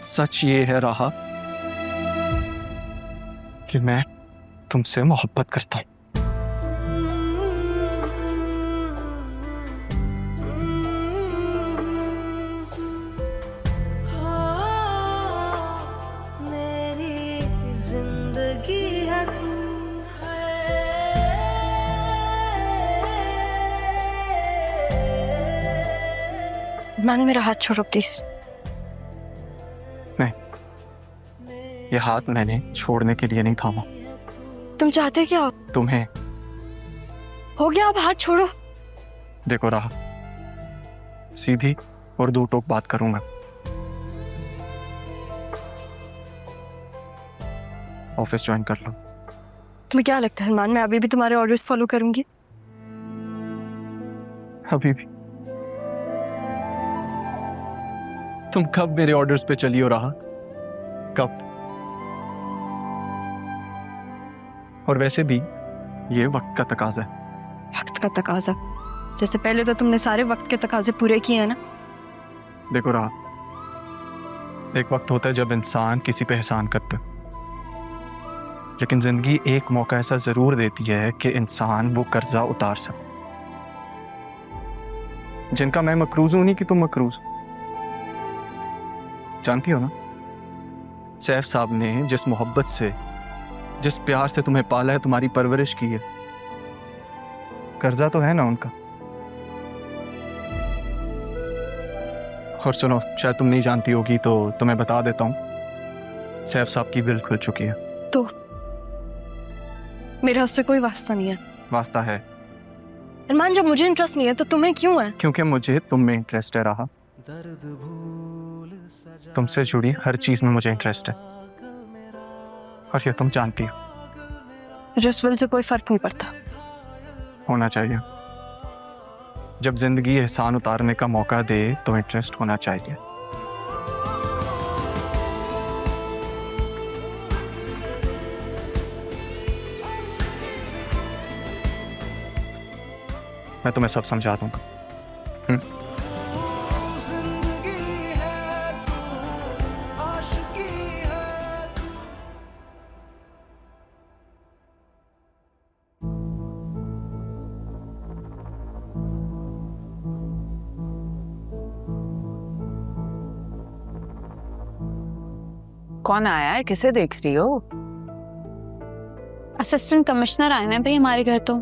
सच ये है राहा कि मैं तुमसे मोहब्बत करता हूँ। मान मेरा हाथ छोड़ो प्लीज। नहीं, ये हाथ मैंने छोड़ने के लिए नहीं थामा। तुम चाहते क्या हो? तुम्हें। हो गया, अब हाथ छोड़ो। देखो राहा, सीधी और दो टोक बात करूंगा। ऑफिस ज्वाइन कर लो। तुम्हें क्या लगता है मान मैं अभी भी तुम्हारे ऑर्डर्स फॉलो करूंगी? अभी भी? तुम कब मेरे ऑर्डर्स पे चली हो राहा? कब? और वैसे भी ये वक्त का तकाजा है। वक्त का तकाजा? जैसे पहले तो तुमने सारे वक्त के तकाजे पूरे किए हैं ना। देखो राहा, एक वक्त होता है जब इंसान किसी पे एहसान करता है, लेकिन जिंदगी एक मौका ऐसा जरूर देती है कि इंसान वो कर्जा उतार सके। जिनका मैं मकरूज हूं, नहीं कि तुम मकरूज। जानती हो ना, सैफ साहब ने जिस मोहब्बत से, जिस प्यार से तुम्हें पाला है, तुम्हारी परवरिश की है, कर्जा तो है ना उनका। और सुनो, शायद तुम नहीं जानती होगी तो तुम्हें बता देता हूं, सैफ साहब की बिल खुल चुकी है। तो मेरा उससे कोई वास्ता नहीं है। वास्ता है। अरमान, जब मुझे इंटरेस्ट नहीं है तो तुम्हें क्यों है? क्योंकि मुझे तुम में इंटरेस्ट है राहा। तुमसे जुड़ी हर चीज में मुझे इंटरेस्ट है, और ये तुम जानती हो। मुझे उस विल से कोई फर्क नहीं पड़ता। होना चाहिए। जब जिंदगी एहसान उतारने का मौका दे तो इंटरेस्ट होना चाहिए। मैं तुम्हें सब समझा दूंगा। कौन आया है? किसे देख रही हो? असिस्टेंट कमिश्नर आए हैं भाई हमारे घर। तो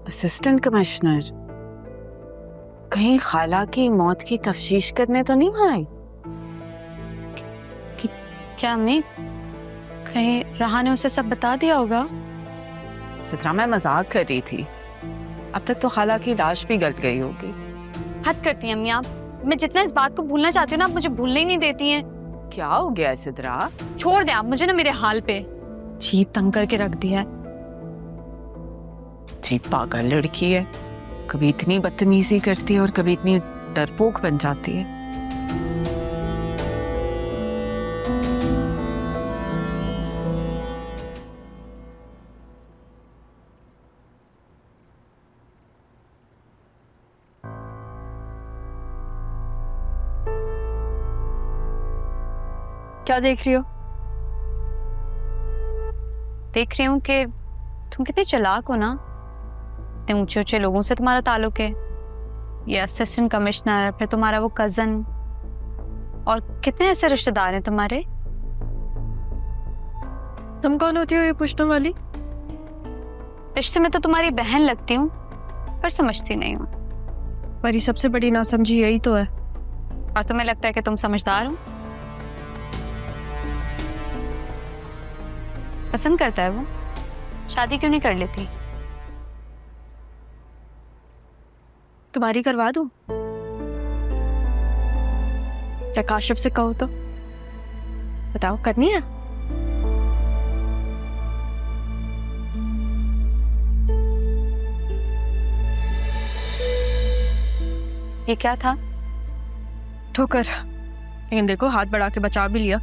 असिस्टेंट कमिश्नर? कहीं खाला की मौत की तफ्तीश करने तो नहीं आई? क्या अम्मी, कहीं राहा ने उसे सब बता दिया होगा? सिद्रा, मैं मजाक कर रही थी। अब तक तो खाला की लाश भी गल गई होगी। हद करती हैं अम्मी आप। मैं जितना इस बात को भूलना चाहती हूँ ना, आप मुझे भूलने ही नहीं देती हैं। क्या हो गया है सिद्रा? छोड़ दे आप मुझे ना मेरे हाल पे। जीप तंग करके रख दिया है। जी, पागल लड़की है। कभी इतनी बदतमीजी करती है और कभी इतनी डरपोक बन जाती है। क्या देख रही हो? देख रही हूँ कि तुम कितनी चालाक हो ना। इतने ऊंचे ऊंचे लोगों से तुम्हारा ताल्लुक है। ये असिस्टेंट कमिश्नर, फिर तुम्हारा वो कजन, और कितने ऐसे रिश्तेदार हैं तुम्हारे। तुम कौन होती हो ये पूछने वाली? रिश्ते में तो तुम्हारी बहन लगती हूँ, पर समझती नहीं हूँ। मेरी सबसे बड़ी नासमझी यही तो है। और तुम्हें लगता है कि तुम समझदार हो? पसंद करता है वो, शादी क्यों नहीं कर लेती? तुम्हारी करवा दूं? या काशिफ से कहो तो? बताओ, करनी है? ये क्या था? ठोकर। लेकिन देखो, हाथ बढ़ा के बचा भी लिया।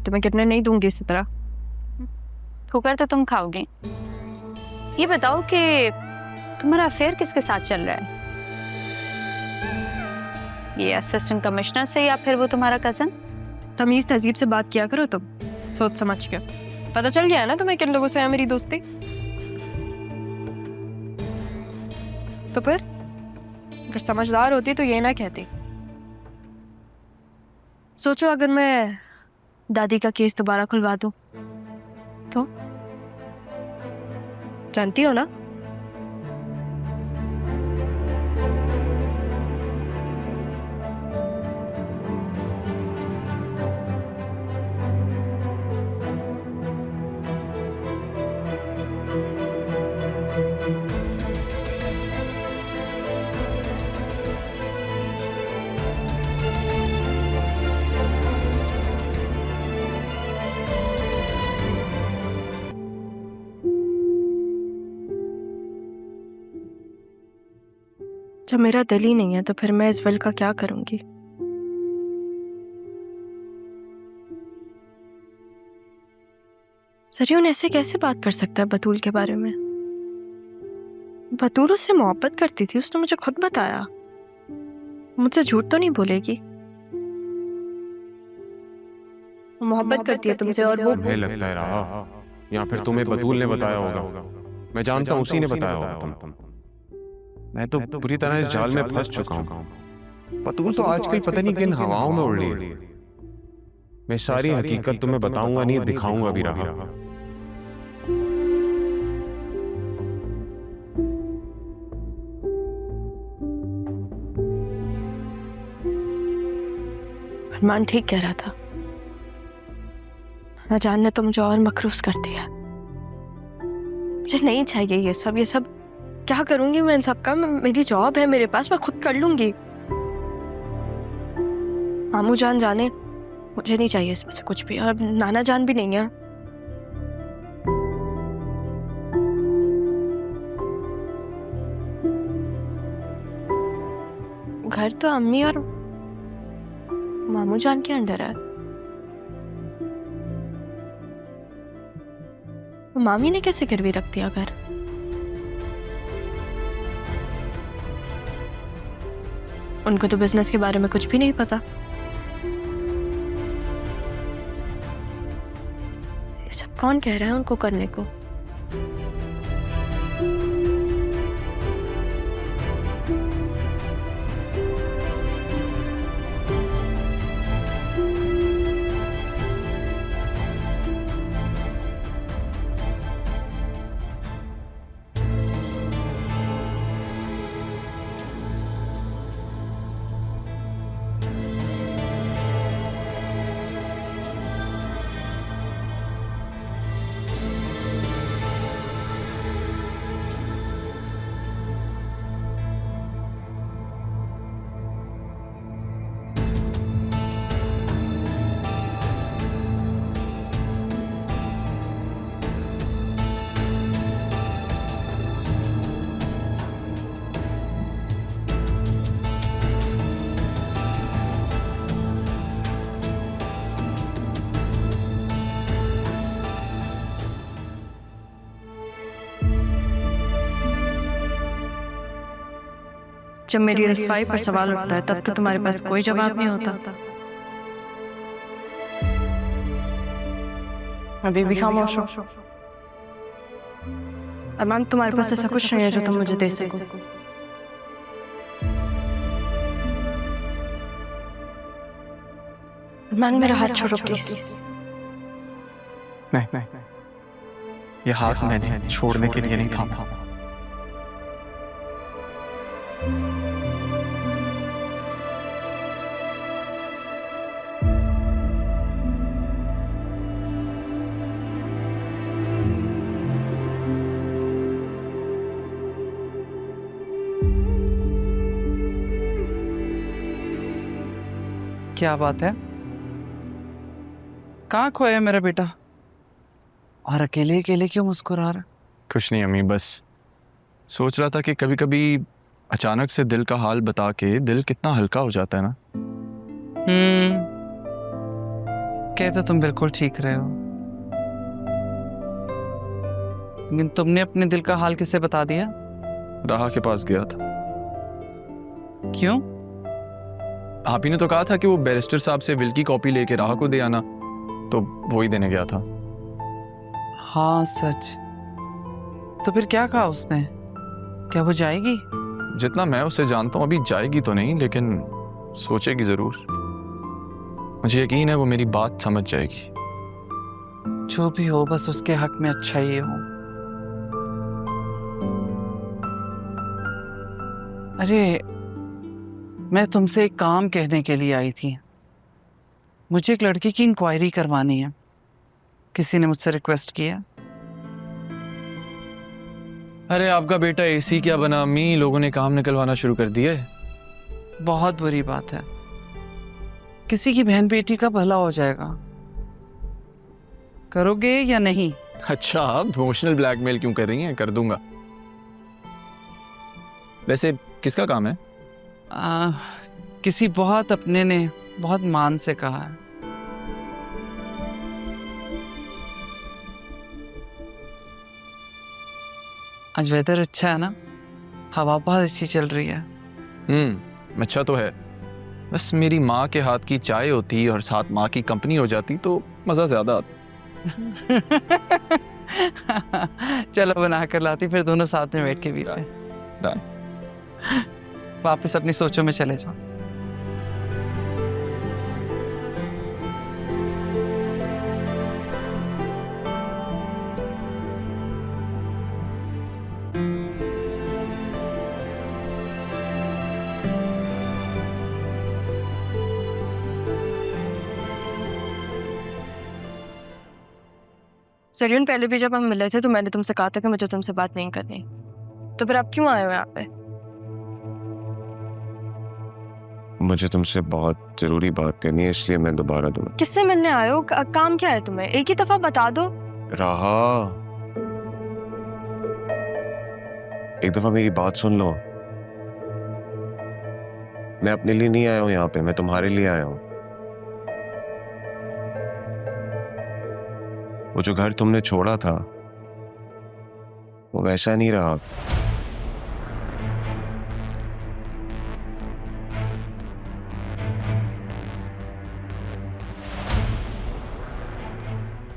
तुम्हें कितने नहीं दूंगी इसी तरह। ठोकर तो तुम खाओगे। ये बताओ कि तुम्हारा अफेयर किसके साथ चल रहा है? ये असिस्टेंट कमिश्नर से या फिर वो तुम्हारा कजन? तमीज तहजीब से बात किया करो तुम, सोच समझ के। पता चल गया है ना तुम्हें किन लोगों से है मेरी दोस्ती? तो फिर अगर समझदार होती तो ये ना कहती। सोचो अगर मैं दादी का केस दोबारा खुलवा दूं तो? जानती हो ना? जब मेरा दिल ही नहीं है तो फिर मैं इस विल का क्या करूंगी? सरियन ऐसे कैसे बात कर सकता है बतूल के बारे में? बतूल उससे मोहब्बत करती थी, उसने मुझे खुद बताया। मुझसे झूठ तो नहीं बोलेगी? वो मोहब्बत करती है तुमसे और वो तुम्हें लगता है रहा, या फिर तुम्हें बतूल ने बताया होगा। मैं जानता हूँ उसी ने बताया होगा। तुम मैं तो पूरी तरह इस जाल में फंस चुका हूँ। बतूल तो आजकल पता नहीं किन हवाओं में उड़ रही है। मैं सारी हकीकत तुम्हें बताऊंगा नहीं, दिखाऊंगा भी रहा। अरमान ठीक कह रहा था, न जानने तो मुझे और मकरूस कर दिया। मुझे नहीं चाहिए ये सब। क्या करूंगी मैं इन सब का? मेरी जॉब है मेरे पास, मैं खुद कर लूंगी। मामू जान जाने, मुझे नहीं चाहिए इसमें से कुछ भी, और नाना जान भी नहीं है। घर तो अम्मी और मामू जान के अंडर है। मामी ने कैसे गिरवी रख दिया घर? उनको तो बिजनेस के बारे में कुछ भी नहीं पता। ये सब कौन कह रहा है उनको करने को? जब मेरी रसवाई पर सवाल उठता है तब तो तुम्हारे पास कोई जवाब नहीं होता। अभी भी खामोश हो। अरमान, तुम्हारे पास ऐसा कुछ नहीं है जो तुम मुझे दे सको। अरमान, मेरा हाथ छोड़ो प्लीज। नहीं, ये हाथ मैंने छोड़ने के लिए नहीं थामा। क्या बात है? कहाँ खोया है मेरा बेटा? और अकेले अकेले क्यों मुस्कुरा रहा? कुछ नहीं अम्मी, बस सोच रहा था कि कभी कभी अचानक से दिल का हाल बता के दिल कितना हल्का हो जाता है ना। कह तो तुम बिल्कुल ठीक रहे हो, लेकिन तुमने अपने दिल का हाल किसे बता दिया? राहा के पास गया था। क्यों? आप ही ने तो कहा था कि वो बैरिस्टर साहब से विल की कॉपी लेके राह को दे आना, तो वो ही देने गया था। हाँ सच। तो फिर क्या कहा उसने? क्या वो जाएगी? जितना मैं उसे जानता हूँ अभी जाएगी तो नहीं, लेकिन सोचेगी जरूर। मुझे यकीन है वो मेरी बात समझ जाएगी। जो भी हो, बस उसके हक में अच्छा ही हो। अरे, मैं तुमसे एक काम कहने के लिए आई थी। मुझे एक लड़की की इंक्वायरी करवानी है। किसी ने मुझसे रिक्वेस्ट किया। अरे आपका बेटा एसी क्या बना अम्मी, लोगों ने काम निकलवाना शुरू कर दिए। बहुत बुरी बात है। किसी की बहन बेटी का भला हो जाएगा। करोगे या नहीं? अच्छा, आप इमोशनल ब्लैकमेल क्यों कर रही हैं? कर दूंगा। वैसे किसका काम है? किसी बहुत अपने ने बहुत मान से कहा है। आज वेदर अच्छा है ना, हवा बहुत अच्छी चल रही है। अच्छा तो है। बस मेरी माँ के हाथ की चाय होती और साथ माँ की कंपनी हो जाती तो मज़ा ज़्यादा आता। चलो बना कर लाती, फिर दोनों साथ में बैठ के पीते। डन। वापस अपनी सोचों में चले जाओ। सरियन, पहले भी जब हम मिले थे तो मैंने तुमसे कहा था कि मुझे तुमसे बात नहीं करनी, तो फिर आप क्यों आए हो यहाँ पे? मुझे तुमसे बहुत जरूरी बात करनी है, इसलिए मैं दोबारा दूंगा। किससे मिलने आए हो? काम क्या है तुम्हें? एक ही दफा बता दो। राहा, एक दफा मेरी बात सुन लो। मैं अपने लिए नहीं आया हूं यहाँ पे, मैं तुम्हारे लिए आया हूं। वो जो घर तुमने छोड़ा था वो वैसा नहीं रहा।